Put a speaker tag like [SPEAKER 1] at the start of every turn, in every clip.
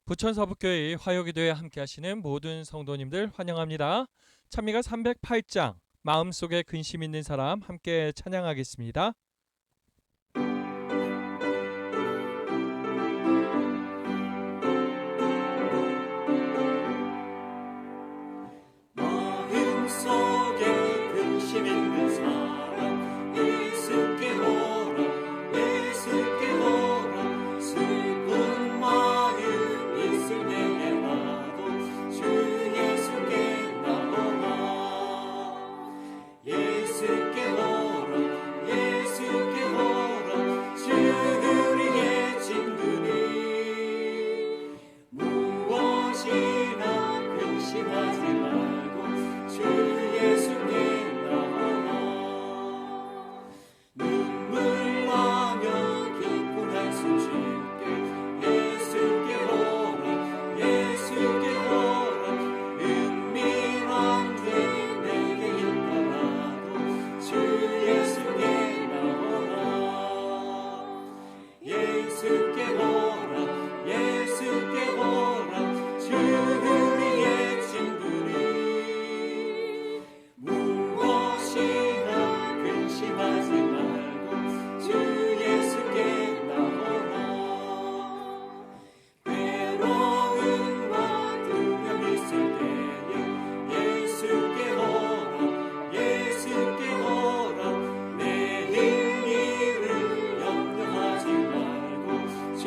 [SPEAKER 1] 부천서북교회 화요기도에 함께 하시는 모든 성도님들 환영합니다. 찬미가 308장 마음속에 근심 있는 사람 함께 찬양하겠습니다.
[SPEAKER 2] 마음속에 근심 있는 사람 예수께 오라 예수께 오라 슬픈 마음 있을 때에라도 주 예수께 나오라 예수께 오라 예수께 오라 주 우리의 친구니 무엇이나 근심하지 말고 주 예수께 나오라 눈물 나며 기쁜 한숨 쉴 때 예수께 오라 예수께 오라 은밀한 데 내게 있더라도 주 예수께 나오라 예수께 오라 예수께 오라 주 우리의 친구니 무엇이나 근심하지 말고 주 예수께 나오라 괴로움과 두려움 있을 때에 예수께 오라 예수께 오라 내일 일을 염려하지 말고 주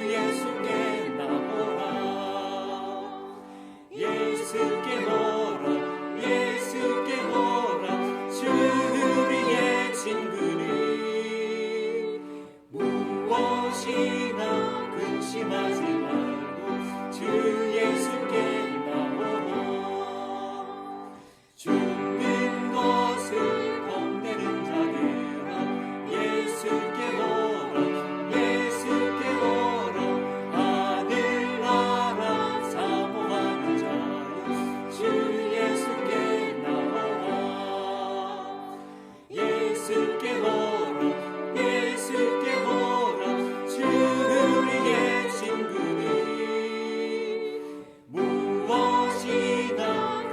[SPEAKER 2] 예수께 나오라 예수께 오라 예수께 오라 주 우리의 친구니 무엇이나 근심하지 말고 주 예수께 나오라 죽는 것을 겁내는 자들아 예수께 오라 예수께 오라 하늘나라 사모하는 자여 주 예수께 나오라 예수께 오라 예수께 오라 주 우리의 친구니 무엇이나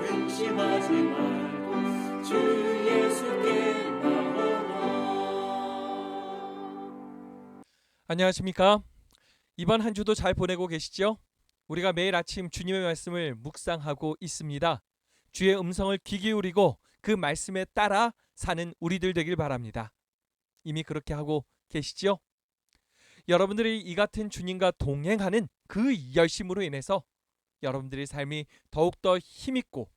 [SPEAKER 2] 근심하지 말고 주 예수께 나오라
[SPEAKER 1] 안녕하십니까? 이번 한 주도 잘 보내고 계시죠? 우리가 매일 아침 주님의 말씀을 묵상하고 있습니다. 주의 음성을 귀 기울이고 그 말씀에 따라 사는 우리들 되길 바랍니다. 이미 그렇게 하고 계시죠? 여러분들이 이 같은 주님과 동행하는 그 열심으로 인해서 여러분들의 삶이 더욱더 힘있고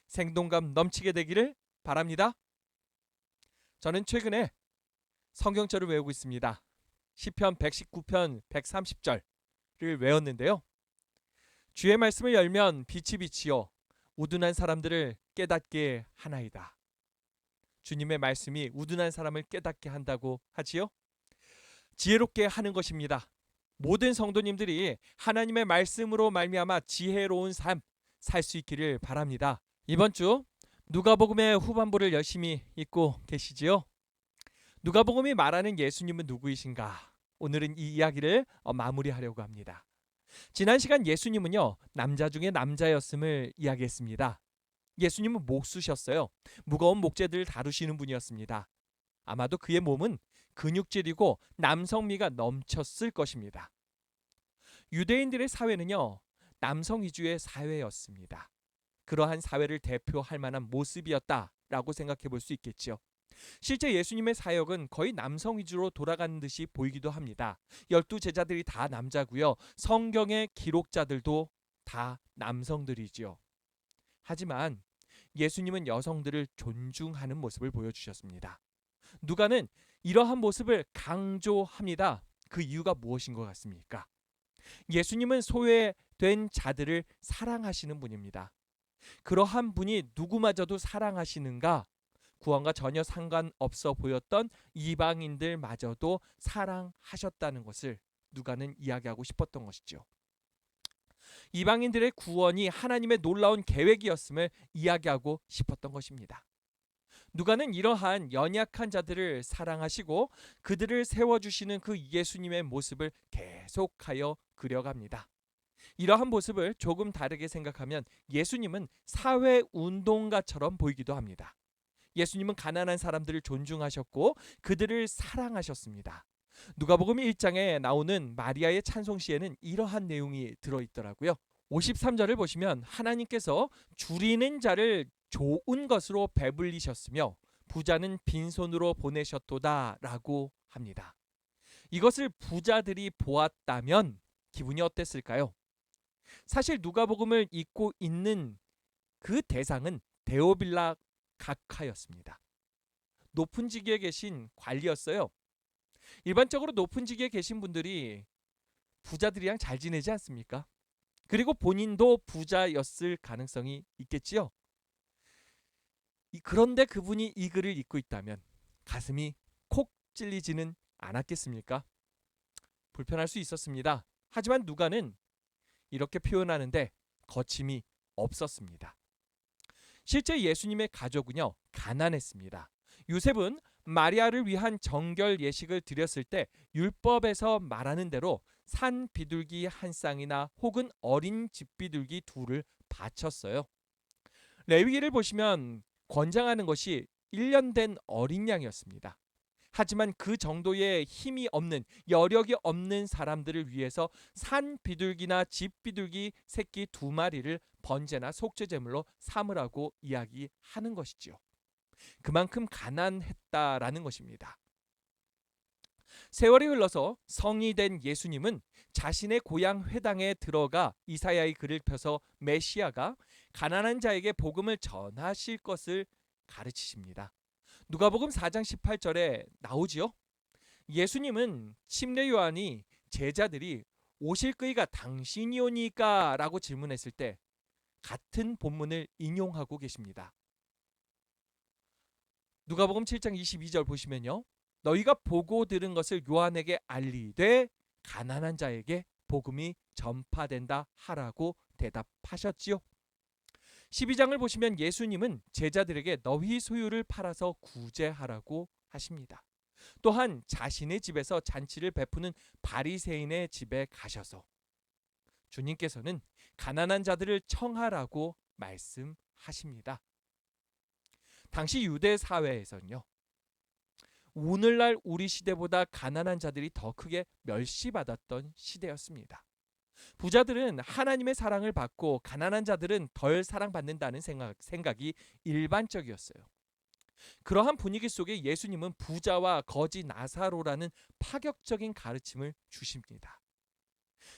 [SPEAKER 1] 생동감 넘치게 되기를 바랍니다. 저는 최근에 성경절을 외우고 있습니다. 시편 119편 130절을 외웠는데요. 주의 말씀을 열면 빛이 비치어 우둔한 사람들을 깨닫게 하나이다. 주님의 말씀이 우둔한 사람을 깨닫게 한다고 하지요. 지혜롭게 하는 것입니다. 모든 성도님들이 하나님의 말씀으로 말미암아 지혜로운 삶 살 수 있기를 바랍니다. 이번 주 누가복음의 후반부를 열심히 읽고 계시지요. 누가복음이 말하는 예수님은 누구이신가? 오늘은 이 이야기를 마무리하려고 합니다. 지난 시간 예수님은요, 남자 중에 남자였음을 이야기했습니다. 예수님은 목수셨어요. 무거운 목재들을 다루시는 분이었습니다. 아마도 그의 몸은 근육질이고 남성미가 넘쳤을 것입니다. 유대인들의 사회는요, 남성 위주의 사회였습니다. 그러한 사회를 대표할 만한 모습이었다라고 생각해 볼 수 있겠죠. 실제 예수님의 사역은 거의 남성 위주로 돌아가는 듯이 보이기도 합니다. 12 제자들이 다 남자고요. 성경의 기록자들도 다 남성들이죠. 하지만 예수님은 여성들을 존중하는 모습을 보여주셨습니다. 누가는 이러한 모습을 강조합니다. 그 이유가 무엇인 것 같습니까? 예수님은 소외된 자들을 사랑하시는 분입니다. 그러한 분이 누구마저도 사랑하시는가? 구원과 전혀 상관없어 보였던 이방인들마저도 사랑하셨다는 것을 누가는 이야기하고 싶었던 것이죠. 이방인들의 구원이 하나님의 놀라운 계획이었음을 이야기하고 싶었던 것입니다. 누가는 이러한 연약한 자들을 사랑하시고 그들을 세워주시는 그 예수님의 모습을 계속하여 그려갑니다. 이러한 모습을 조금 다르게 생각하면 예수님은 사회운동가처럼 보이기도 합니다. 예수님은 가난한 사람들을 존중하셨고 그들을 사랑하셨습니다. 누가복음 1장에 나오는 마리아의 찬송시에는 이러한 내용이 들어있더라고요. 53절을 보시면 하나님께서 줄이는 자를 좋은 것으로 배불리셨으며 부자는 빈손으로 보내셨도다 라고 합니다. 이것을 부자들이 보았다면 기분이 어땠을까요? 사실 누가복음을 읽고 있는 그 대상은 데오빌라 각하였습니다. 높은 직위에 계신 관리였어요. 일반적으로 높은 직위에 계신 분들이 부자들이랑 잘 지내지 않습니까? 그리고 본인도 부자였을 가능성이 있겠지요. 그런데 그분이 이 글을 읽고 있다면 가슴이 콕 찔리지는 않았겠습니까? 불편할 수 있었습니다. 하지만 누가는 이렇게 표현하는데 거침이 없었습니다. 실제 예수님의 가족은요, 가난했습니다. 요셉은 마리아를 위한 정결 예식을 드렸을 때 율법에서 말하는 대로 산 비둘기 한 쌍이나 혹은 어린 집비둘기 둘을 바쳤어요. 레위기를 보시면 권장하는 것이 1년 된 어린 양이었습니다. 하지만 그 정도의 힘이 없는, 여력이 없는 사람들을 위해서 산 비둘기나 집 비둘기 새끼 2마리를 번제나 속죄제물로 삼으라고 이야기하는 것이지요. 그만큼 가난했다라는 것입니다. 세월이 흘러서 성이 된 예수님은 자신의 고향 회당에 들어가 이사야의 글을 펴서 메시아가 가난한 자에게 복음을 전하실 것을 가르치십니다. 누가복음 4장 18절에 나오지요. 예수님은 침례 요한이 제자들이 오실 그이가 당신이오니까 라고 질문했을 때 같은 본문을 인용하고 계십니다. 누가복음 7장 22절 보시면요. 너희가 보고 들은 것을 요한에게 알리되 가난한 자에게 복음이 전파된다 하라고 대답하셨지요. 12장을 보시면 예수님은 제자들에게 너희 소유를 팔아서 구제하라고 하십니다. 또한 자신의 집에서 잔치를 베푸는 바리새인의 집에 가셔서 주님께서는 가난한 자들을 청하라고 말씀하십니다. 당시 유대 사회에서는요, 오늘날 우리 시대보다 가난한 자들이 더 크게 멸시받았던 시대였습니다. 부자들은 하나님의 사랑을 받고 가난한 자들은 덜 사랑받는다는 생각이 일반적이었어요. 그러한 분위기 속에 예수님은 부자와 거지 나사로라는 파격적인 가르침을 주십니다.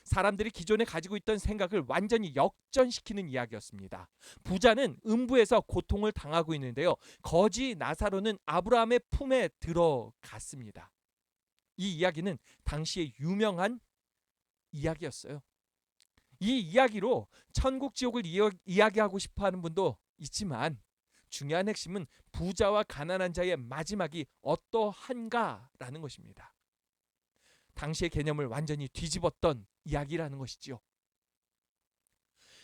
[SPEAKER 1] 사람들이 기존에 가지고 있던 생각을 완전히 역전시키는 이야기였습니다. 부자는 음부에서 고통을 당하고 있는데요. 거지 나사로는 아브라함의 품에 들어갔습니다. 이 이야기는 당시에 유명한 이야기였어요. 이 이야기로 천국 지옥을 이야기하고 싶어하는 분도 있지만 중요한 핵심은 부자와 가난한 자의 마지막이 어떠한가라는 것입니다. 당시의 개념을 완전히 뒤집었던 이야기라는 것이지요.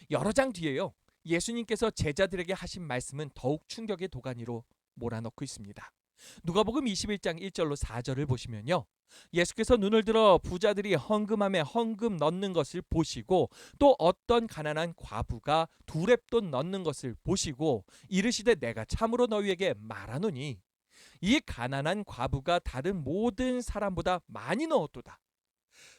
[SPEAKER 1] 여러 장 뒤에요. 예수님께서 제자들에게 하신 말씀은 더욱 충격의 도가니로 몰아넣고 있습니다. 누가복음 21장 1절로 4절을 보시면요. 예수께서 눈을 들어 부자들이 헌금함에 헌금 넣는 것을 보시고 또 어떤 가난한 과부가 두렙돈 넣는 것을 보시고 이르시되 내가 참으로 너희에게 말하노니 이 가난한 과부가 다른 모든 사람보다 많이 넣었도다.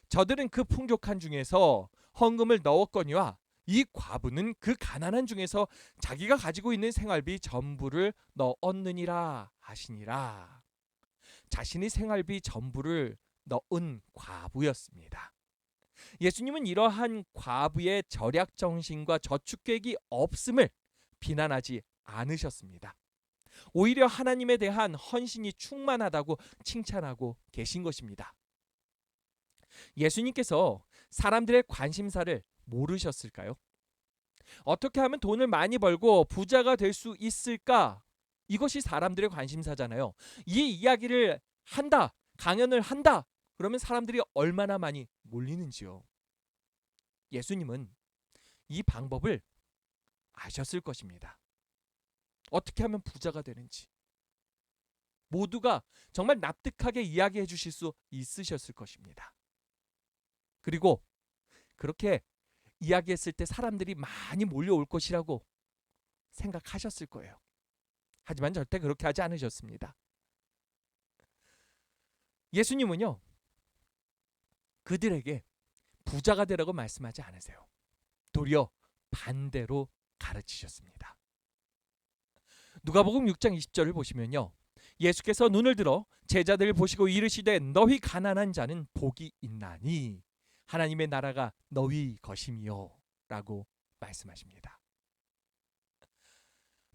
[SPEAKER 1] 저들은 그 풍족한 중에서 헌금을 넣었거니와 이 과부는 그 가난한 중에서 자기가 가지고 있는 생활비 전부를 넣었느니라 하시니라. 자신의 생활비 전부를 넣은 과부였습니다. 예수님은 이러한 과부의 절약 정신과 저축 계획이 없음을 비난하지 않으셨습니다. 오히려 하나님에 대한 헌신이 충만하다고 칭찬하고 계신 것입니다. 예수님께서 사람들의 관심사를 모르셨을까요? 어떻게 하면 돈을 많이 벌고 부자가 될 수 있을까? 이것이 사람들의 관심사잖아요. 이 이야기를 한다, 강연을 한다, 그러면 사람들이 얼마나 많이 몰리는지요. 예수님은 이 방법을 아셨을 것입니다. 어떻게 하면 부자가 되는지 모두가 정말 납득하게 이야기해 주실 수 있으셨을 것입니다. 그리고 그렇게 이야기했을 때 사람들이 많이 몰려올 것이라고 생각하셨을 거예요. 하지만 절대 그렇게 하지 않으셨습니다. 예수님은요, 그들에게 부자가 되라고 말씀하지 않으세요. 도리어 반대로 가르치셨습니다. 누가복음 6장 20절을 보시면요, 예수께서 눈을 들어 제자들을 보시고 이르시되 너희 가난한 자는 복이 있나니 하나님의 나라가 너희 것임이요 라고 말씀하십니다.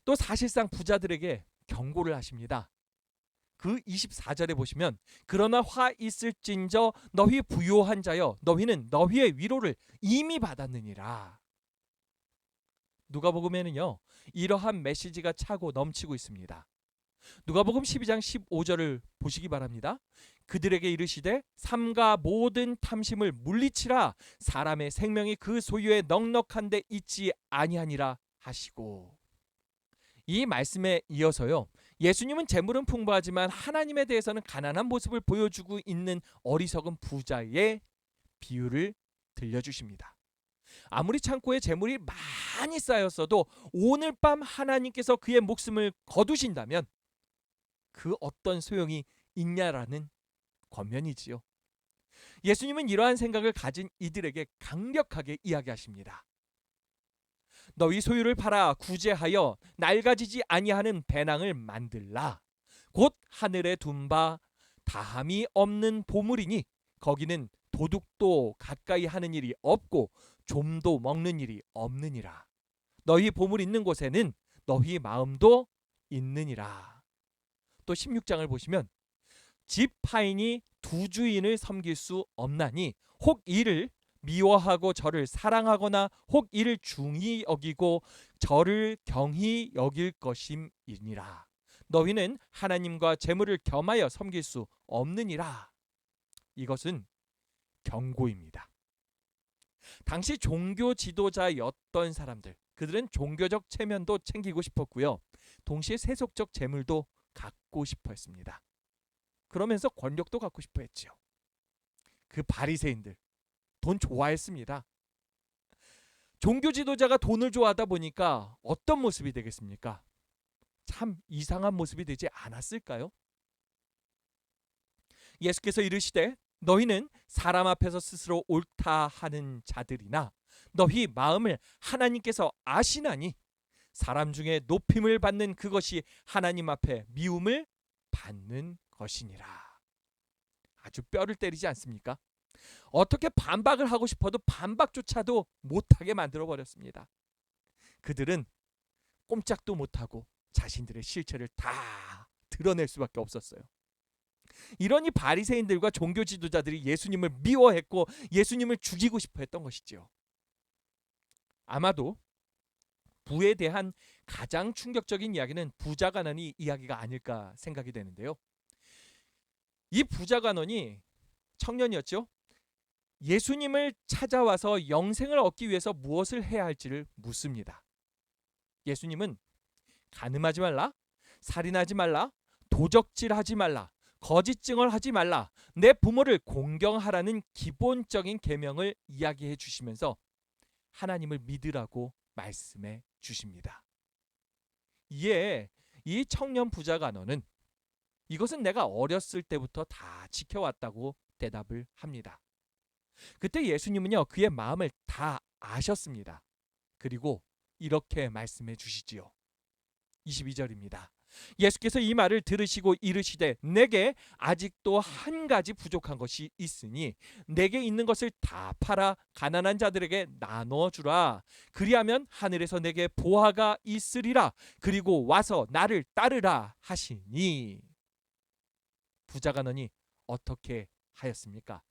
[SPEAKER 1] 또 사실상 부자들에게 경고를 하십니다. 그 24절에 보시면 그러나 화 있을진저 너희 부요한 자여 너희는 너희의 위로를 이미 받았느니라. 누가복음에는요, 이러한 메시지가 차고 넘치고 있습니다. 누가복음 12장 15절을 보시기 바랍니다. 그들에게 이르시되 삼가 모든 탐심을 물리치라 사람의 생명이 그 소유에 넉넉한 데 있지 아니하니라 하시고, 이 말씀에 이어서요, 예수님은 재물은 풍부하지만 하나님에 대해서는 가난한 모습을 보여주고 있는 어리석은 부자의 비유를 들려주십니다. 아무리 창고에 재물이 많이 쌓였어도 오늘 밤 하나님께서 그의 목숨을 거두신다면 그 어떤 소용이 있냐라는 권면이지요. 예수님은 이러한 생각을 가진 이들에게 강력하게 이야기하십니다. 너희 소유를 팔아 구제하여 낡아지지 아니하는 배낭을 만들라. 곧 하늘에 둔 바 다함이 없는 보물이니 거기는 도둑도 가까이 하는 일이 없고 좀도 먹는 일이 없느니라. 너희 보물 있는 곳에는 너희 마음도 있느니라. 또 16장을 보시면 집 파인이 두 주인을 섬길 수 없나니 혹 이를 미워하고 저를 사랑하거나 혹 이를 중히 여기고 저를 경히 여길 것임이니라. 너희는 하나님과 재물을 겸하여 섬길 수 없느니라. 이것은 경고입니다. 당시 종교 지도자였던 사람들, 그들은 종교적 체면도 챙기고 싶었고요, 동시에 세속적 재물도 갖고 싶어 했습니다. 그러면서 권력도 갖고 싶어 했지요. 그 바리새인들 돈 좋아했습니다. 종교 지도자가 돈을 좋아하다 보니까 어떤 모습이 되겠습니까? 참 이상한 모습이 되지 않았을까요? 예수께서 이르시되 너희는 사람 앞에서 스스로 옳다 하는 자들이나 너희 마음을 하나님께서 아시나니 사람 중에 높임을 받는 그것이 하나님 앞에 미움을 받는 것이니라. 아주 뼈를 때리지 않습니까? 어떻게 반박을 하고 싶어도 반박조차도 못하게 만들어버렸습니다. 그들은 꼼짝도 못하고 자신들의 실체를 다 드러낼 수밖에 없었어요. 이러니 바리새인들과 종교 지도자들이 예수님을 미워했고 예수님을 죽이고 싶어 했던 것이지요. 아마도 부에 대한 가장 충격적인 이야기는 부자 간원이 이야기가 아닐까 생각이 되는데요. 이 부자 간원이 청년이었죠. 예수님을 찾아와서 영생을 얻기 위해서 무엇을 해야 할지를 묻습니다. 예수님은 간음하지 말라, 살인하지 말라, 도적질하지 말라, 거짓증언을 하지 말라, 내 부모를 공경하라는 기본적인 계명을 이야기해 주시면서 하나님을 믿으라고 말씀해 주십니다. 이에 이 청년 부자 간원은 이것은 내가 어렸을 때부터 다 지켜왔다고 대답을 합니다. 그때 예수님은요, 그의 마음을 다 아셨습니다. 그리고 이렇게 말씀해 주시지요. 22절입니다. 예수께서 이 말을 들으시고 이르시되 내게 아직도 한 가지 부족한 것이 있으니 내게 있는 것을 다 팔아 가난한 자들에게 나눠 주라. 그리하면 하늘에서 내게 보화가 있으리라. 그리고 와서 나를 따르라 하시니. 부자 간원이 어떻게 하였습니까?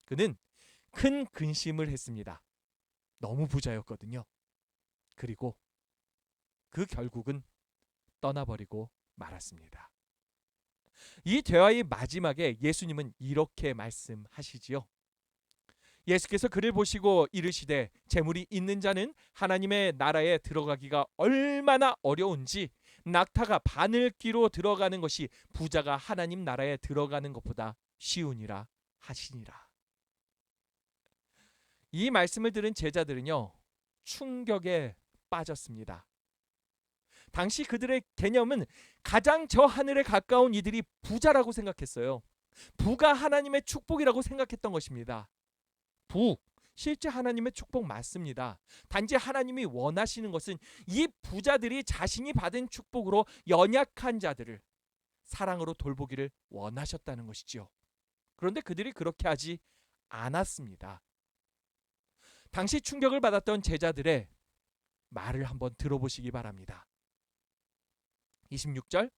[SPEAKER 1] 그는 큰 근심을 했습니다. 너무 부자였거든요. 그리고 그 결국은 떠나버리고 말았습니다. 이 대화의 마지막에 예수님은 이렇게 말씀하시지요. 예수께서 그를 보시고 이르시되 재물이 있는 자는 하나님의 나라에 들어가기가 얼마나 어려운지 낙타가 바늘귀로 들어가는 것이 부자가 하나님 나라에 들어가는 것보다 쉬우니라 하시니라. 이 말씀을 들은 제자들은요, 충격에 빠졌습니다. 당시 그들의 개념은 가장 저 하늘에 가까운 이들이 부자라고 생각했어요. 부가 하나님의 축복이라고 생각했던 것입니다. 실제 하나님의 축복 맞습니다. 단지 하나님이 원하시는 것은 이 부자들이 자신이 받은 축복으로 연약한 자들을 사랑으로 돌보기를 원하셨다는 것이지요. 그런데 그들이 그렇게 하지 않았습니다. 당시 충격을 받았던 제자들의 말을 한번 들어보시기 바랍니다. 26절,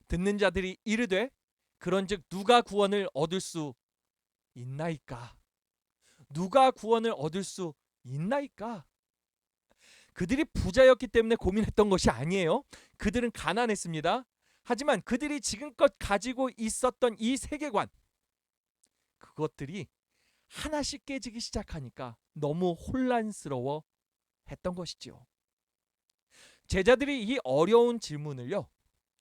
[SPEAKER 1] 듣는 자들이 이르되 그런즉 누가 구원을 얻을 수 있나이까? 누가 구원을 얻을 수 있나이까? 그들이 부자였기 때문에 고민했던 것이 아니에요. 그들은 가난했습니다. 하지만 그들이 지금껏 가지고 있었던 이 세계관, 그것들이 하나씩 깨지기 시작하니까 너무 혼란스러워 했던 것이지요. 제자들이 이 어려운 질문을요,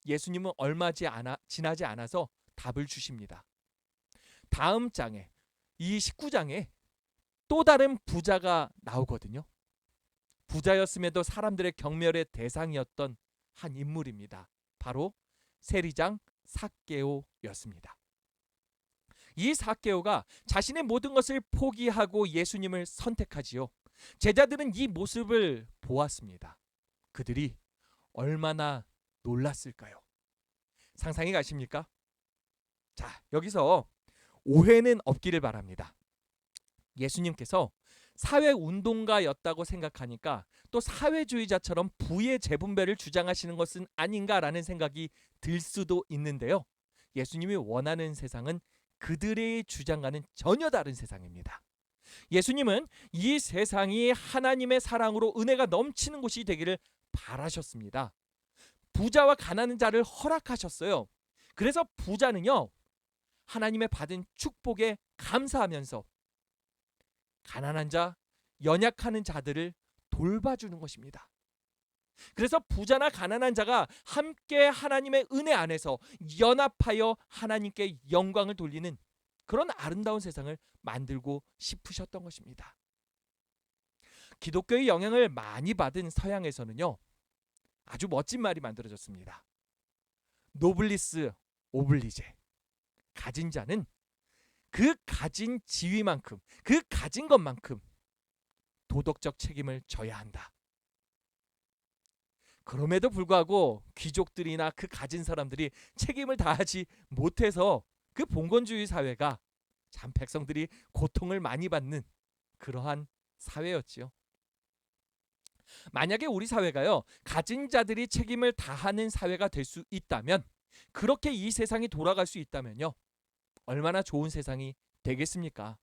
[SPEAKER 1] 예수님은 얼마 지나지 않아서 답을 주십니다. 다음 장에, 이 19장에 또 다른 부자가 나오거든요. 부자였음에도 사람들의 경멸의 대상이었던 한 인물입니다. 바로 세리장 삭개오였습니다. 이 삭개오가 자신의 모든 것을 포기하고 예수님을 선택하지요. 제자들은 이 모습을 보았습니다. 그들이 얼마나 놀랐을까요? 상상이 가십니까? 자, 여기서 오해는 없기를 바랍니다. 예수님께서 사회운동가였다고 생각하니까 또 사회주의자처럼 부의 재분배를 주장하시는 것은 아닌가라는 생각이 들 수도 있는데요. 예수님이 원하는 세상은 그들의 주장과는 전혀 다른 세상입니다. 예수님은 이 세상이 하나님의 사랑으로 은혜가 넘치는 곳이 되기를 바라셨습니다. 부자와 가난한 자를 허락하셨어요. 그래서 부자는요, 하나님의 받은 축복에 감사하면서 가난한 자, 연약하는 자들을 돌봐주는 것입니다. 그래서 부자나 가난한 자가 함께 하나님의 은혜 안에서 연합하여 하나님께 영광을 돌리는 그런 아름다운 세상을 만들고 싶으셨던 것입니다. 기독교의 영향을 많이 받은 서양에서는요, 아주 멋진 말이 만들어졌습니다. 노블리스 오블리제. 가진 자는 그 가진 지위만큼, 그 가진 것만큼 도덕적 책임을 져야 한다. 그럼에도 불구하고 귀족들이나 그 가진 사람들이 책임을 다하지 못해서 그 봉건주의 사회가 참 백성들이 고통을 많이 받는 그러한 사회였지요. 만약에 우리 사회가요, 가진 자들이 책임을 다하는 사회가 될 수 있다면, 그렇게 이 세상이 돌아갈 수 있다면요, 얼마나 좋은 세상이 되겠습니까?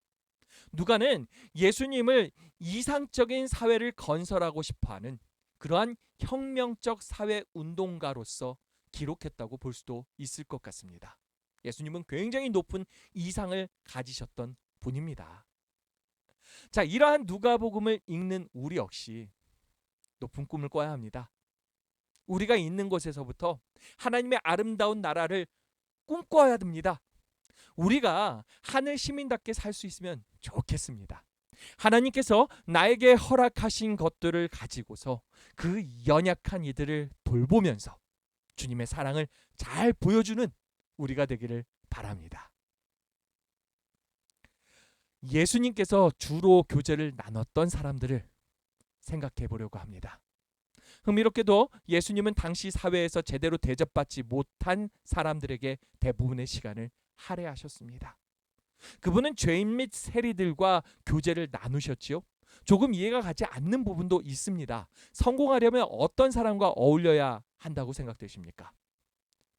[SPEAKER 1] 누가는 예수님을 이상적인 사회를 건설하고 싶어하는 그러한 혁명적 사회 운동가로서 기록했다고 볼 수도 있을 것 같습니다. 예수님은 굉장히 높은 이상을 가지셨던 분입니다. 자, 이러한 누가복음을 읽는 우리 역시 높은 꿈을 꿔야 합니다. 우리가 있는 곳에서부터 하나님의 아름다운 나라를 꿈꿔야 됩니다. 우리가 하늘 시민답게 살 수 있으면 좋겠습니다. 하나님께서 나에게 허락하신 것들을 가지고서 그 연약한 이들을 돌보면서 주님의 사랑을 잘 보여주는 우리가 되기를 바랍니다. 예수님께서 주로 교제를 나눴던 사람들을 생각해 보려고 합니다. 흥미롭게도 예수님은 당시 사회에서 제대로 대접받지 못한 사람들에게 대부분의 시간을 할애하셨습니다. 그분은 죄인 및 세리들과 교제를 나누셨지요. 조금 이해가 가지 않는 부분도 있습니다. 성공하려면 어떤 사람과 어울려야 한다고 생각되십니까?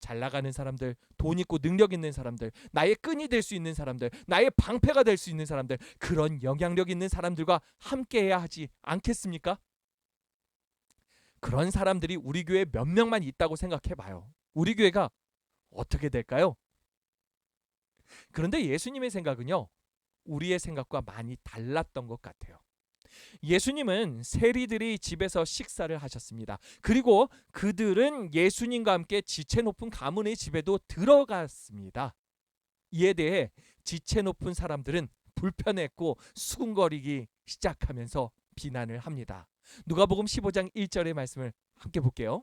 [SPEAKER 1] 잘 나가는 사람들, 돈 있고 능력 있는 사람들, 나의 끈이 될 수 있는 사람들, 나의 방패가 될 수 있는 사람들, 그런 영향력 있는 사람들과 함께해야 하지 않겠습니까? 그런 사람들이 우리 교회에 몇 명만 있다고 생각해봐요. 우리 교회가 어떻게 될까요? 그런데 예수님의 생각은요, 우리의 생각과 많이 달랐던 것 같아요. 예수님은 세리들이 집에서 식사를 하셨습니다. 그리고 그들은 예수님과 함께 지체 높은 가문의 집에도 들어갔습니다. 이에 대해 지체 높은 사람들은 불편했고 수군거리기 시작하면서 비난을 합니다. 누가복음 15장 1절의 말씀을 함께 볼게요.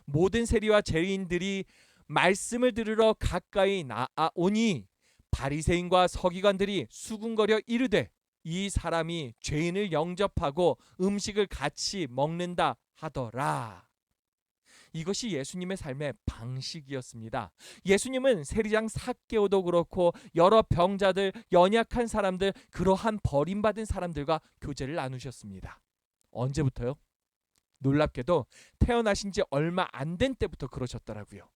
[SPEAKER 1] 모든 세리와 죄인들이 말씀을 들으러 가까이 나아오니 바리새인과 서기관들이 수군거려 이르되 이 사람이 죄인을 영접하고 음식을 같이 먹는다 하더라. 이것이 예수님의 삶의 방식이었습니다. 예수님은 세리장 삭개오도 그렇고 여러 병자들, 연약한 사람들, 그러한 버림받은 사람들과 교제를 나누셨습니다. 언제부터요? 놀랍게도 태어나신 지 얼마 안 된 때부터 그러셨더라고요.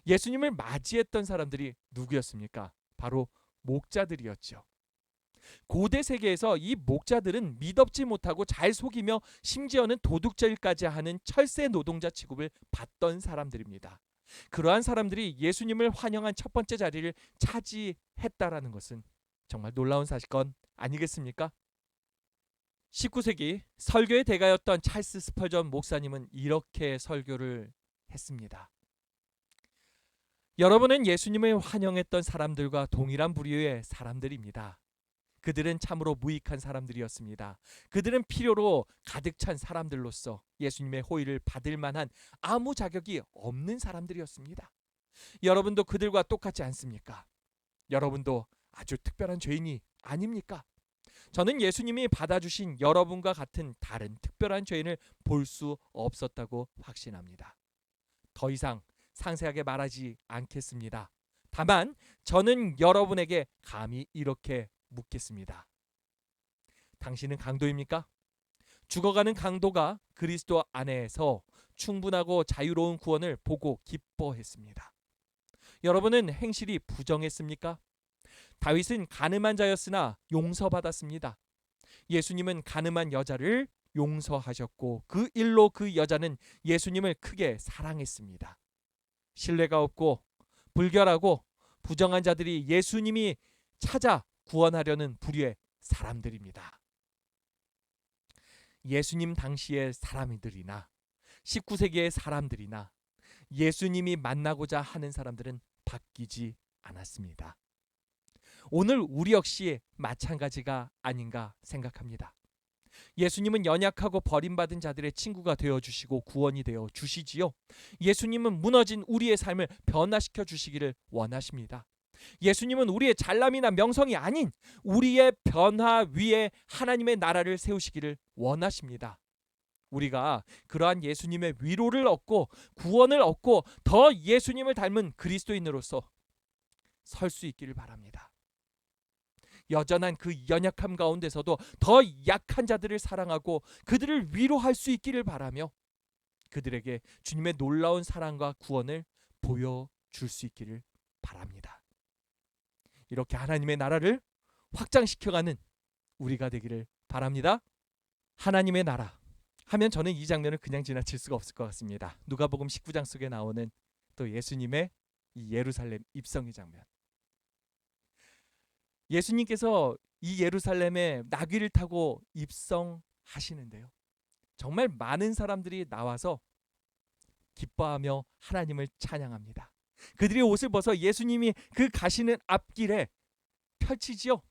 [SPEAKER 1] 예수님을 맞이했던 사람들이 누구였습니까? 바로 목자들이었죠. 고대 세계에서 이 목자들은 미덥지 못하고 잘 속이며 심지어는 도둑질까지 하는 철새 노동자 취급을 받던 사람들입니다. 그러한 사람들이 예수님을 환영한 첫 번째 자리를 차지했다라는 것은 정말 놀라운 사건 아니겠습니까? 19세기 설교의 대가였던 찰스 스펄전 목사님은 이렇게 설교를 했습니다. 여러분은 예수님을 환영했던 사람들과 동일한 부류의 사람들입니다. 그들은 참으로 무익한 사람들이었습니다. 그들은 필요로 가득 찬 사람들로서 예수님의 호의를 받을 만한 아무 자격이 없는 사람들이었습니다. 여러분도 그들과 똑같지 않습니까? 여러분도 아주 특별한 죄인이 아닙니까? 저는 예수님이 받아주신 여러분과 같은 다른 특별한 죄인을 볼 수 없었다고 확신합니다. 더 이상 상세하게 말하지 않겠습니다. 다만 저는 여러분에게 감히 이렇게 묻겠습니다. 당신은 강도입니까? 죽어가는 강도가 그리스도 안에서 충분하고 자유로운 구원을 보고 기뻐했습니다. 여러분은 행실이 부정했습니까? 다윗은 가늠한 자였으나 용서받았습니다. 예수님은 가늠한 여자를 용서하셨고 그 일로 그 여자는 예수님을 크게 사랑했습니다. 신뢰가 없고 불결하고 부정한 자들이 예수님이 찾아 구원하려는 부류의 사람들입니다. 예수님 당시의 사람들이나 19세기의 사람들이나 예수님이 만나고자 하는 사람들은 바뀌지 않았습니다. 오늘 우리 역시 마찬가지가 아닌가 생각합니다. 예수님은 연약하고 버림받은 자들의 친구가 되어주시고 구원이 되어주시지요. 예수님은 무너진 우리의 삶을 변화시켜 주시기를 원하십니다. 예수님은 우리의 잘남이나 명성이 아닌 우리의 변화 위에 하나님의 나라를 세우시기를 원하십니다. 우리가 그러한 예수님의 위로를 얻고 구원을 얻고 더 예수님을 닮은 그리스도인으로서 설 수 있기를 바랍니다. 여전한 그 연약함 가운데서도 더 약한 자들을 사랑하고 그들을 위로할 수 있기를 바라며 그들에게 주님의 놀라운 사랑과 구원을 보여줄 수 있기를 바랍니다. 이렇게 하나님의 나라를 확장시켜가는 우리가 되기를 바랍니다. 하나님의 나라 하면 저는 이 장면을 그냥 지나칠 수가 없을 것 같습니다. 누가복음 19장 속에 나오는 또 예수님의 이 예루살렘 입성의 장면. 예수님께서 이 예루살렘에 나귀를 타고 입성하시는데요. 정말 많은 사람들이 나와서 기뻐하며 하나님을 찬양합니다. 그들이 옷을 벗어 예수님이 그 가시는 앞길에 펼치지요.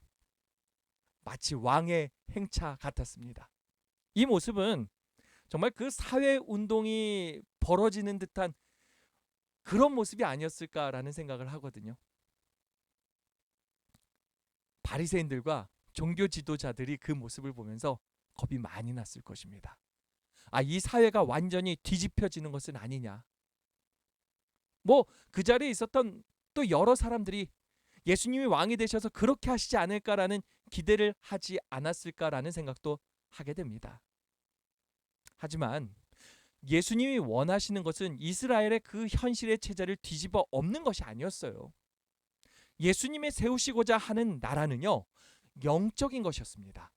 [SPEAKER 1] 마치 왕의 행차 같았습니다. 이 모습은 정말 그 사회운동이 벌어지는 듯한 그런 모습이 아니었을까라는 생각을 하거든요. 바리새인들과 종교 지도자들이 그 모습을 보면서 겁이 많이 났을 것입니다. 이 사회가 완전히 뒤집혀지는 것은 아니냐. 그 자리에 있었던 또 여러 사람들이 예수님이 왕이 되셔서 그렇게 하시지 않을까라는 기대를 하지 않았을까라는 생각도 하게 됩니다. 하지만 예수님이 원하시는 것은 이스라엘의 그 현실의 체제를 뒤집어 엎는 것이 아니었어요. 예수님이 세우시고자 하는 나라는요, 영적인 것이었습니다.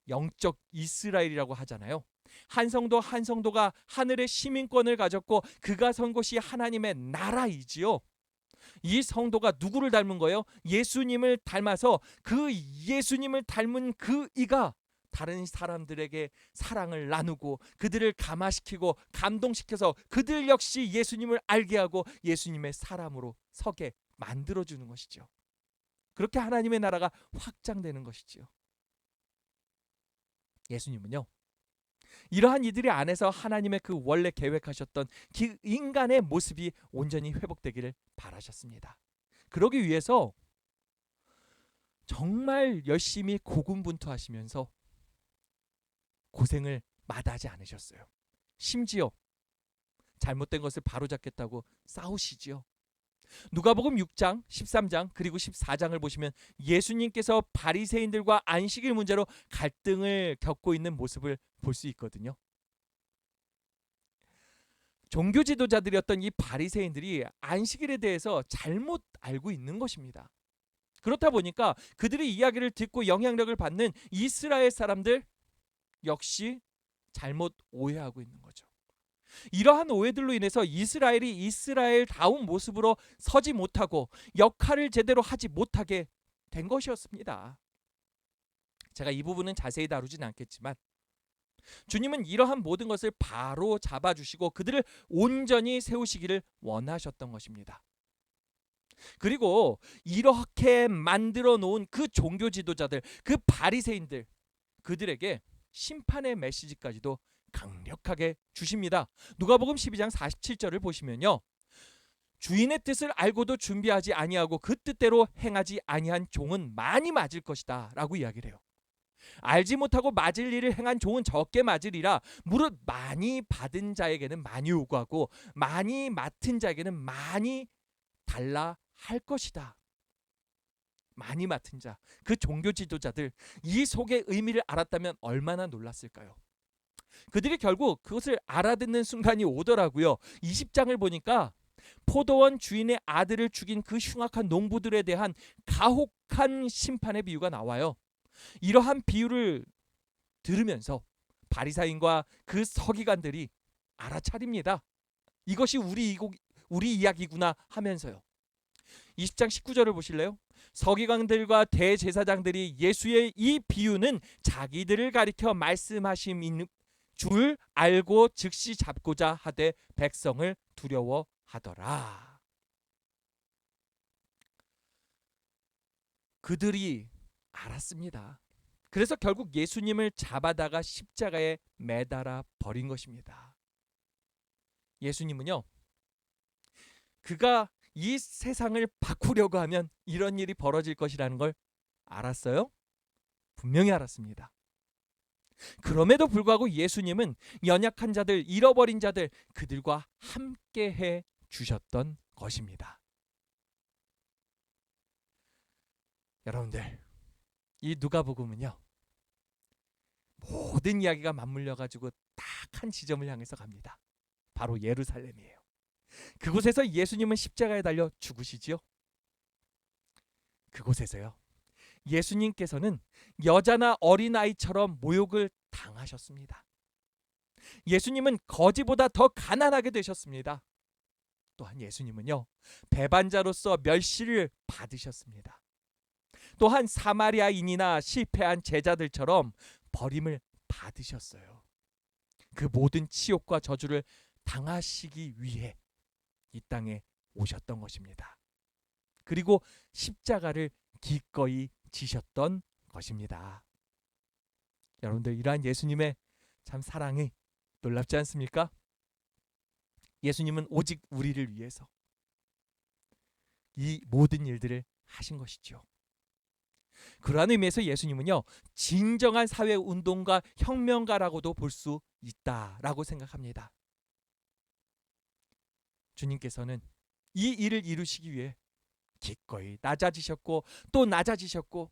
[SPEAKER 1] 영적 이스라엘이라고 하잖아요. 한 성도 한 성도가 하늘의 시민권을 가졌고 그가 선 곳이 하나님의 나라이지요. 이 성도가 누구를 닮은 거예요? 예수님을 닮아서 그 예수님을 닮은 그 이가 다른 사람들에게 사랑을 나누고 그들을 감화시키고 감동시켜서 그들 역시 예수님을 알게 하고 예수님의 사람으로 서게 만들어주는 것이죠. 그렇게 하나님의 나라가 확장되는 것이지요. 예수님은요, 이러한 이들의 안에서 하나님의 그 원래 계획하셨던 그 인간의 모습이 온전히 회복되기를 바라셨습니다. 그러기 위해서 정말 열심히 고군분투하시면서 고생을 마다하지 않으셨어요. 심지어 잘못된 것을 바로잡겠다고 싸우시지요. 누가복음 6장, 13장 그리고 14장을 보시면 예수님께서 바리새인들과 안식일 문제로 갈등을 겪고 있는 모습을 볼 수 있거든요. 종교 지도자들이었던 이 바리새인들이 안식일에 대해서 잘못 알고 있는 것입니다. 그렇다 보니까 그들의 이야기를 듣고 영향력을 받는 이스라엘 사람들 역시 잘못 오해하고 있는 거죠. 이러한 오해들로 인해서 이스라엘이 이스라엘다운 모습으로 서지 못하고 역할을 제대로 하지 못하게 된 것이었습니다. 제가 이 부분은 자세히 다루진 않겠지만 주님은 이러한 모든 것을 바로 잡아주시고 그들을 온전히 세우시기를 원하셨던 것입니다. 그리고 이렇게 만들어 놓은 그 종교 지도자들, 그 바리새인들, 그들에게 심판의 메시지까지도 강력하게 주십니다. 누가복음 12장 47절을 보시면요, 주인의 뜻을 알고도 준비하지 아니하고 그 뜻대로 행하지 아니한 종은 많이 맞을 것이다 라고 이야기를 해요. 알지 못하고 맞을 일을 행한 종은 적게 맞으리라. 무릇 많이 받은 자에게는 많이 요구하고 많이 맡은 자에게는 많이 달라 할 것이다. 많이 맡은 자, 그 종교 지도자들, 이 속의 의미를 알았다면 얼마나 놀랐을까요? 그들이 결국 그것을 알아듣는 순간이 오더라고요. 20장을 보니까 포도원 주인의 아들을 죽인 그 흉악한 농부들에 대한 가혹한 심판의 비유가 나와요. 이러한 비유를 들으면서 바리사인과 그 서기관들이 알아차립니다. 이것이 우리 이야기구나 하면서요. 20장 19절을 보실래요? 서기관들과 대제사장들이 예수의 이 비유는 자기들을 가리켜 말씀하신 줄 알고 즉시 잡고자 하되 백성을 두려워하더라. 그들이 알았습니다. 그래서 결국 예수님을 잡아다가 십자가에 매달아 버린 것입니다. 예수님은요, 그가 이 세상을 바꾸려고 하면 이런 일이 벌어질 것이라는 걸 알았어요? 분명히 알았습니다. 그럼에도 불구하고 예수님은 연약한 자들, 잃어버린 자들, 그들과 함께 해 주셨던 것입니다. 여러분들, 이 누가복음은요, 모든 이야기가 맞물려 가지고 딱 한 지점을 향해서 갑니다. 바로 예루살렘이에요. 그곳에서 예수님은 십자가에 달려 죽으시지요. 그곳에서요, 예수님께서는 여자나 어린아이처럼 모욕을 당하셨습니다. 예수님은 거지보다 더 가난하게 되셨습니다. 또한 예수님은요, 배반자로서 멸시를 받으셨습니다. 또한 사마리아인이나 실패한 제자들처럼 버림을 받으셨어요. 그 모든 치욕과 저주를 당하시기 위해 이 땅에 오셨던 것입니다. 그리고 십자가를 기꺼이 지셨던 것입니다. 여러분들, 이러한 예수님의 참 사랑이 놀랍지 않습니까? 예수님은 오직 우리를 위해서 이 모든 일들을 하신 것이죠. 그러한 의미에서 예수님은요, 진정한 사회운동가, 혁명가라고도 볼 수 있다라고 생각합니다. 주님께서는 이 일을 이루시기 위해 기꺼이 낮아지셨고 또 낮아지셨고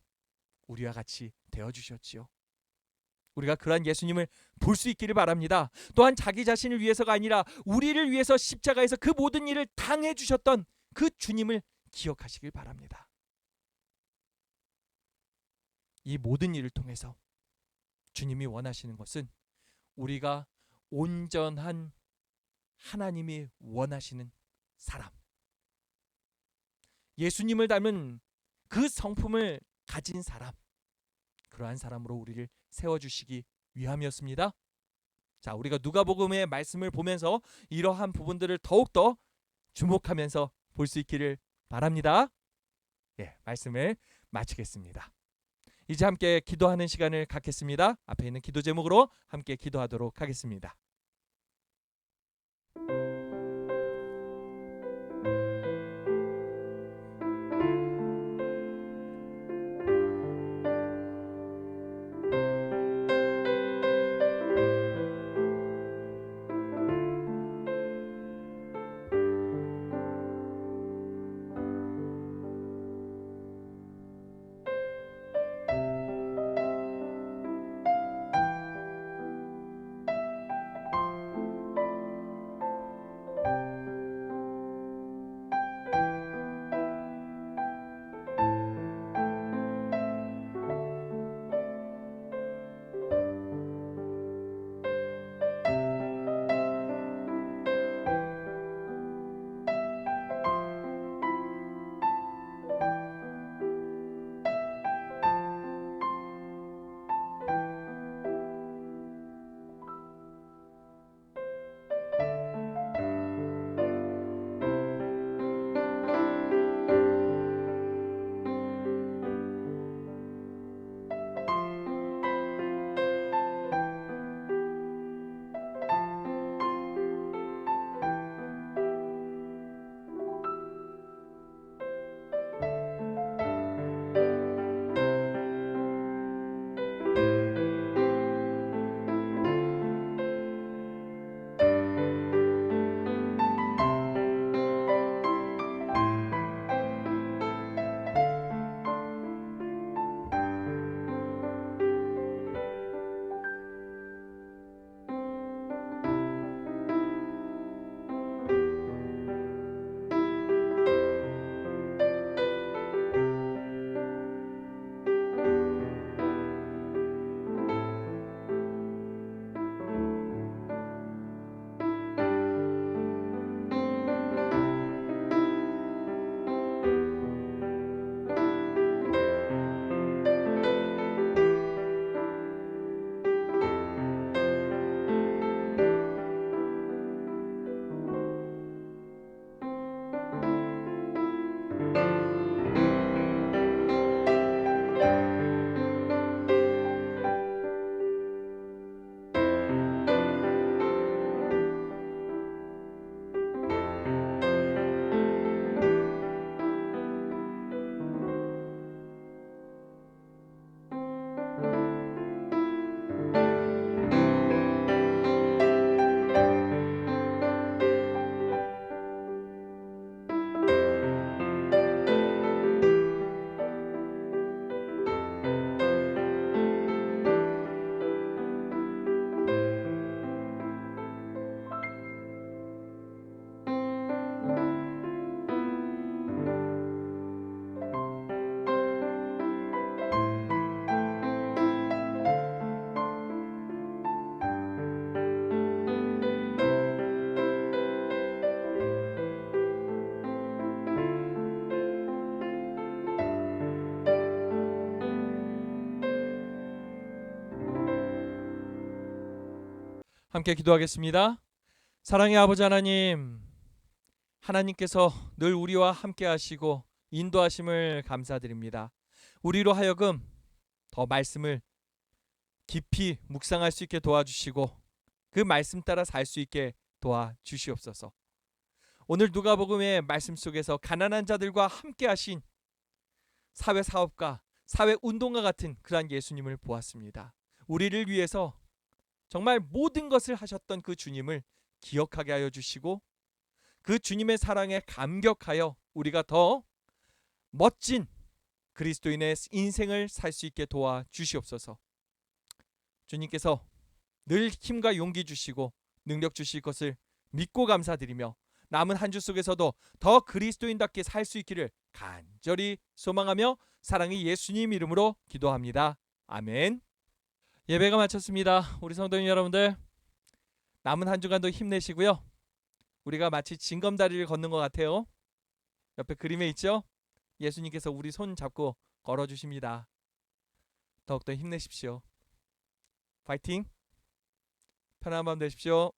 [SPEAKER 1] 우리와 같이 되어주셨지요. 우리가 그러한 예수님을 볼 수 있기를 바랍니다. 또한 자기 자신을 위해서가 아니라 우리를 위해서 십자가에서 그 모든 일을 당해 주셨던 그 주님을 기억하시길 바랍니다. 이 모든 일을 통해서 주님이 원하시는 것은 우리가 온전한 하나님이 원하시는 사람, 예수님을 닮은 그 성품을 가진 사람, 그러한 사람으로 우리를 세워주시기 위함이었습니다. 자, 우리가 누가복음의 말씀을 보면서 이러한 부분들을 더욱더 주목하면서 볼 수 있기를 바랍니다. 말씀을 마치겠습니다. 이제 함께 기도하는 시간을 갖겠습니다. 앞에 있는 기도 제목으로 함께 기도하도록 하겠습니다. 함께 기도하겠습니다. 사랑의 아버지 하나님, 하나님께서 늘 우리와 함께 하시고 인도하심을 감사드립니다. 우리로 하여금 더 말씀을 깊이 묵상할 수 있게 도와주시고 그 말씀 따라 살 수 있게 도와주시옵소서. 오늘 누가복음의 말씀 속에서 가난한 자들과 함께 하신 사회사업가, 사회운동가 같은 그러한 예수님을 보았습니다. 우리를 위해서 정말 모든 것을 하셨던 그 주님을 기억하게 하여 주시고 그 주님의 사랑에 감격하여 우리가 더 멋진 그리스도인의 인생을 살 수 있게 도와주시옵소서. 주님께서 늘 힘과 용기 주시고 능력 주실 것을 믿고 감사드리며 남은 한 주 속에서도 더 그리스도인답게 살 수 있기를 간절히 소망하며 사랑의 예수님 이름으로 기도합니다. 아멘. 예배가 마쳤습니다. 우리 성도님 여러분들, 남은 한 주간도 힘내시고요. 우리가 마치 징검다리를 걷는 것 같아요. 옆에 그림에 있죠? 예수님께서 우리 손 잡고 걸어주십니다. 더욱더 힘내십시오. 파이팅! 편안한 밤 되십시오.